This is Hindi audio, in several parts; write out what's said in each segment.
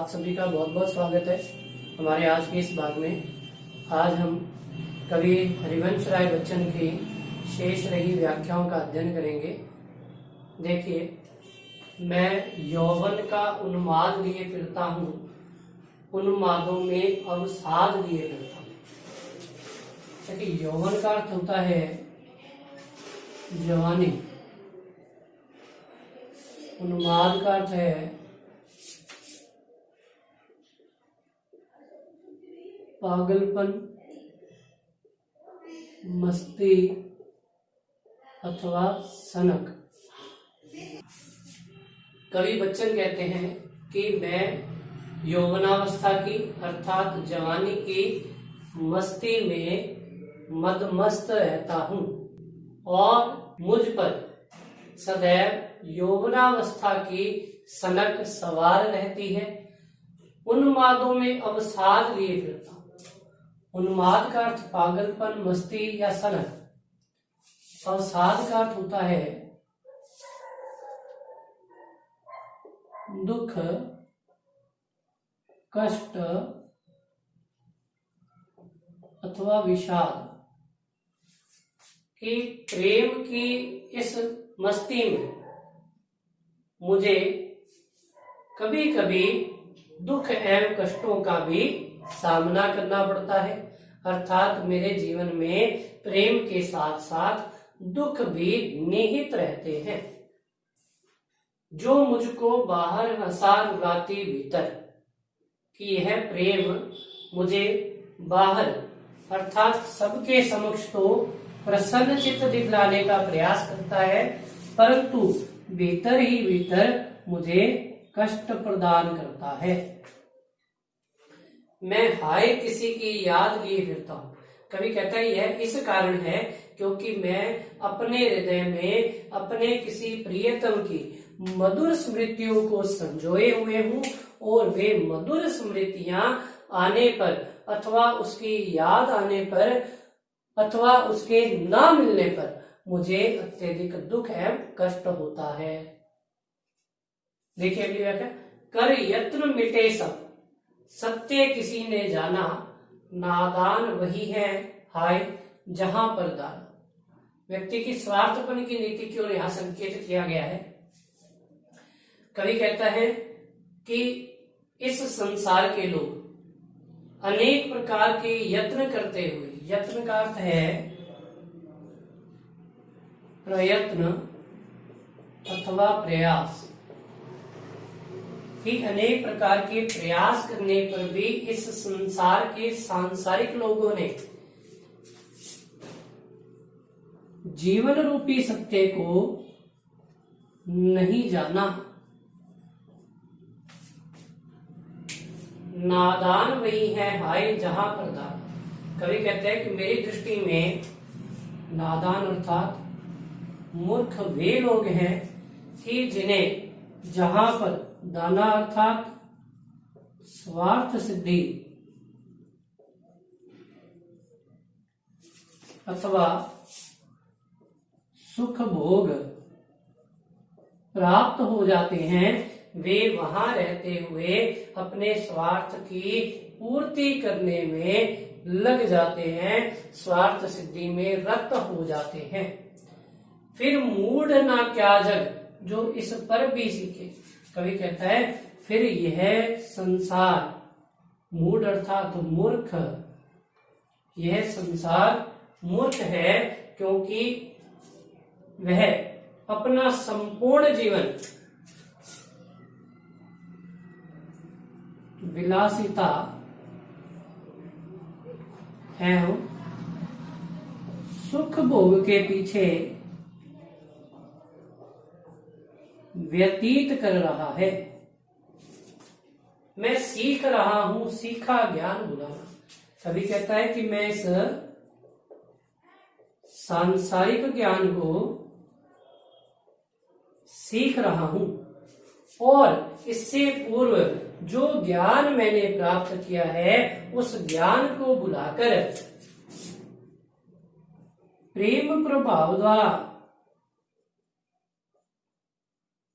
आप सभी का बहुत बहुत स्वागत है हमारे आज के इस भाग में। आज हम कवि हरिवंश राय बच्चन की शेष रही व्याख्याओं का अध्ययन करेंगे। देखिए, मैं यौवन का उन्माद लिए फिरता हूँ, उन्मादों में अवसाद लिए फिरता हूँ। देखिए, यौवन का अर्थ होता है जवानी, उन्माद का अर्थ है पागलपन, मस्ती अथवा सनक। कवि बच्चन कहते हैं कि मैं यौवनावस्था की अर्थात जवानी की मस्ती में मदमस्त रहता हूँ और मुझ पर सदैव यौवनावस्था की सनक सवार रहती है। उन्मादों में अवसाद लिए फिरता हूँ। उन्माद का अर्थ पागलपन, मस्ती या सनक। अवसाद का अर्थ होता है दुख, कष्ट अथवा विषाद। कि प्रेम की इस मस्ती में मुझे कभी कभी दुख एवं कष्टों का भी सामना करना पड़ता है। अर्थात मेरे जीवन में प्रेम के साथ साथ दुख भी निहित रहते हैं, जो मुझको बाहर हंसा रुलाती भीतर। कि यह प्रेम मुझे बाहर अर्थात सबके समक्ष तो प्रसन्न चित्त दिखलाने का प्रयास करता है, परंतु भीतर ही भीतर मुझे कष्ट प्रदान करता है। मैं हाय किसी की याद लिए फिरता हूँ। कवि कहता है यह इस कारण है क्योंकि मैं अपने हृदय में अपने किसी प्रियतम की मधुर स्मृतियों को संजोए हुए हूँ और वे मधुर स्मृतियां आने पर अथवा उसकी याद आने पर अथवा उसके ना मिलने पर मुझे अत्यधिक दुख एवं कष्ट होता है। देखिए अगली व्याख्या। कर यत्न मिटे सब, सत्य किसी ने जाना, नादान वही है हाय जहां पर दान। व्यक्ति की स्वार्थपन की नीति की ओर यहां संकेत किया गया है। कवि कहता है कि इस संसार के लोग अनेक प्रकार के यत्न करते हुए, यत्न का अर्थ है प्रयत्न अथवा प्रयास, कि अनेक प्रकार के प्रयास करने पर भी इस संसार के सांसारिक लोगों ने जीवन रूपी सत्य को नहीं जाना। नादान वही है हाय जहां पर दान। कवि कहते हैं कि मेरी दृष्टि में नादान अर्थात मूर्ख वे लोग हैं कि जिन्हें जहां पर दाना अर्थात स्वार्थ सिद्धि अथवा सुख भोग प्राप्त हो जाते हैं, वे वहां रहते हुए अपने स्वार्थ की पूर्ति करने में लग जाते हैं, स्वार्थ सिद्धि में रत हो जाते हैं। फिर मूढ़ ना क्या जग जो इस पर भी सीखे। कवि कहता है फिर यह संसार, मूढ़ अर्थात मूर्ख, यह संसार मूर्ख है क्योंकि वह अपना संपूर्ण जीवन विलासिता एवं सुख भोग के पीछे व्यतीत कर रहा है। मैं सीख रहा हूं सीखा ज्ञान बुलाना। कवि कहता है कि मैं इस सांसारिक ज्ञान को सीख रहा हूं और इससे पूर्व जो ज्ञान मैंने प्राप्त किया है उस ज्ञान को बुलाकर प्रेम प्रभाव द्वारा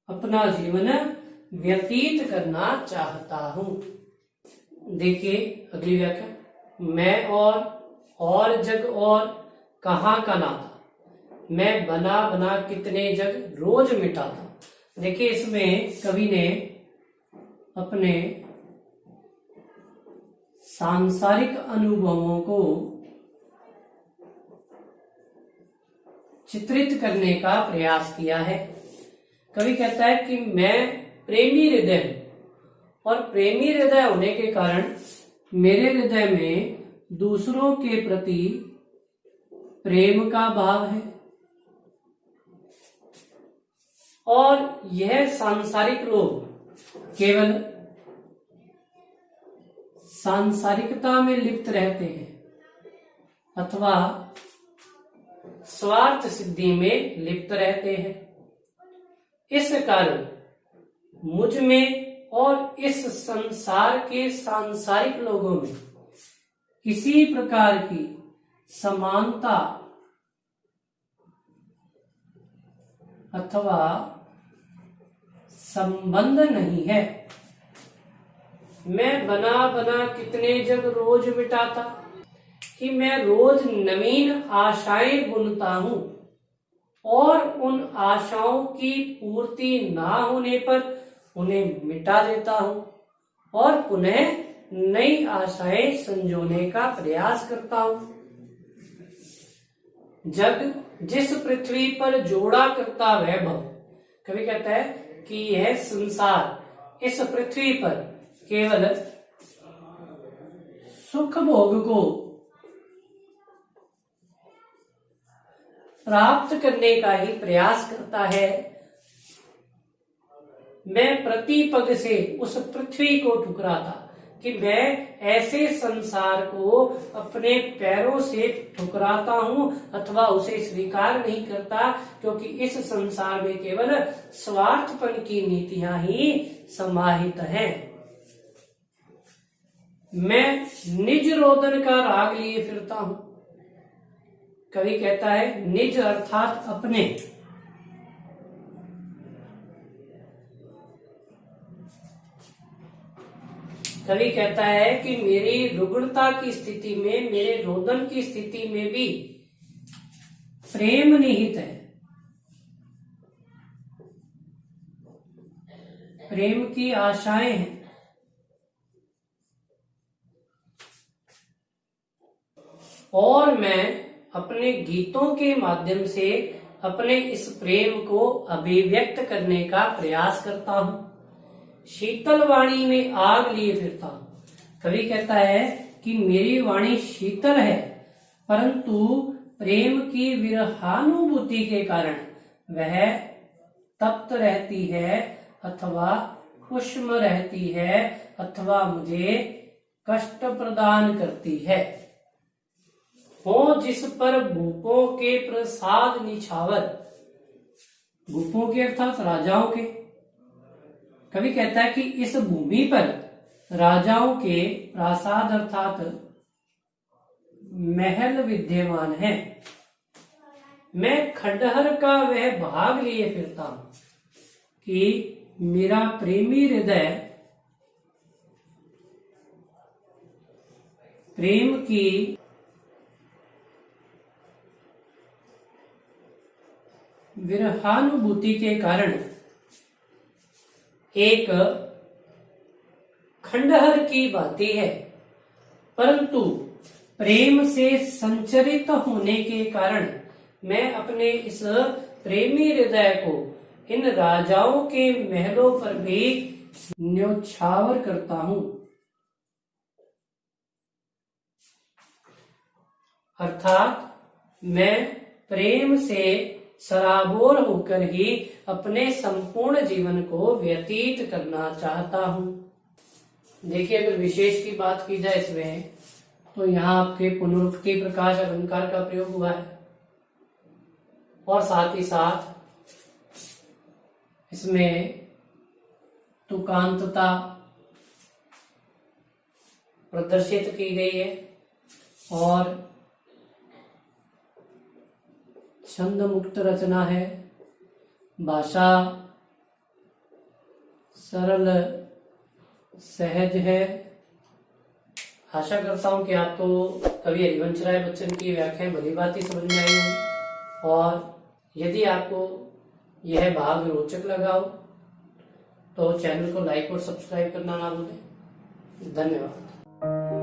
अपना जीवन व्यतीत करना चाहता हूं। देखिए अगली व्याख्या, मैं और जग और कहाँ का नाता, मैं बना बना कितने जग रोज मिटाता। देखिए इसमें कवि ने अपने सांसारिक अनुभवों को चित्रित करने का प्रयास किया है। कवि कहता है कि मैं प्रेमी हृदय हूं और प्रेमी हृदय होने के कारण मेरे हृदय में दूसरों के प्रति प्रेम का भाव है और यह सांसारिक लोग केवल सांसारिकता में लिप्त रहते हैं अथवा स्वार्थ सिद्धि में लिप्त रहते हैं। इस कारण मुझ में और इस संसार के सांसारिक लोगों में किसी प्रकार की समानता अथवा संबंध नहीं है। मैं बना बना कितने जग रोज मिटाता, कि मैं रोज नवीन आशाएं बुनता हूं और उन आशाओं की पूर्ति ना होने पर उन्हें मिटा देता हूं और पुनः नई आशाएं संजोने का प्रयास करता हूं। जग जिस पृथ्वी पर जोड़ा करता वैभव, कवि कहता है कि यह संसार इस पृथ्वी पर केवल सुख भोग को प्राप्त करने का ही प्रयास करता है। मैं प्रति पग से उस पृथ्वी को ठुकराता, कि मैं ऐसे संसार को अपने पैरों से ठुकराता हूं अथवा उसे स्वीकार नहीं करता, क्योंकि इस संसार में केवल स्वार्थपन की नीतियां ही समाहित हैं। मैं निज रोदन का राग लिए फिरता हूं। कवि कहता है निज अर्थात अपने, कवि कहता है कि मेरी रुग्णता की स्थिति में, मेरे रोदन की स्थिति में भी प्रेम निहित है, प्रेम की आशाएं हैं। और मैं अपने गीतों के माध्यम से अपने इस प्रेम को अभिव्यक्त करने का प्रयास करता हूं। शीतल वाणी में आग लिए फिरता हूं। कवि कहता है कि मेरी वाणी शीतल है, परंतु प्रेम की विरहानुभूति के कारण वह तप्त रहती है अथवा उष्म रहती है अथवा मुझे कष्ट प्रदान करती है। हो जिस पर भूपों के प्रसाद निछावर, भूपों के अर्थात राजाओं के। कवि कहता है कि इस भूमि पर राजाओं के प्रासाद अर्थात महल विद्यमान है। मैं खंडहर का वह भाग लिए फिरता हूं, कि मेरा प्रेमी हृदय प्रेम की विरहानुभूति के कारण एक खंडहर की भांति है, परंतु प्रेम से संचरित होने के कारण मैं अपने इस प्रेमी हृदय को इन राजाओं के महलों पर भी न्योछावर करता हूं। अर्थात मैं प्रेम से सराबोर होकर ही अपने संपूर्ण जीवन को व्यतीत करना चाहता हूं। देखिए अगर विशेष की बात की जाए इसमें, तो यहाँ आपके पुनरुक्ति प्रकाश अलंकार का प्रयोग हुआ है और साथ ही साथ इसमें तुकांतता प्रदर्शित की गई है और छंद मुक्त रचना है, भाषा सरल सहज है। आशा करता हूं कि आपको कवि हरिवंश राय बच्चन की व्याख्याएं भली भांति समझ में आई होंगी, और यदि आपको यह भाग रोचक लगा हो तो चैनल को लाइक और सब्सक्राइब करना ना भूलें। धन्यवाद।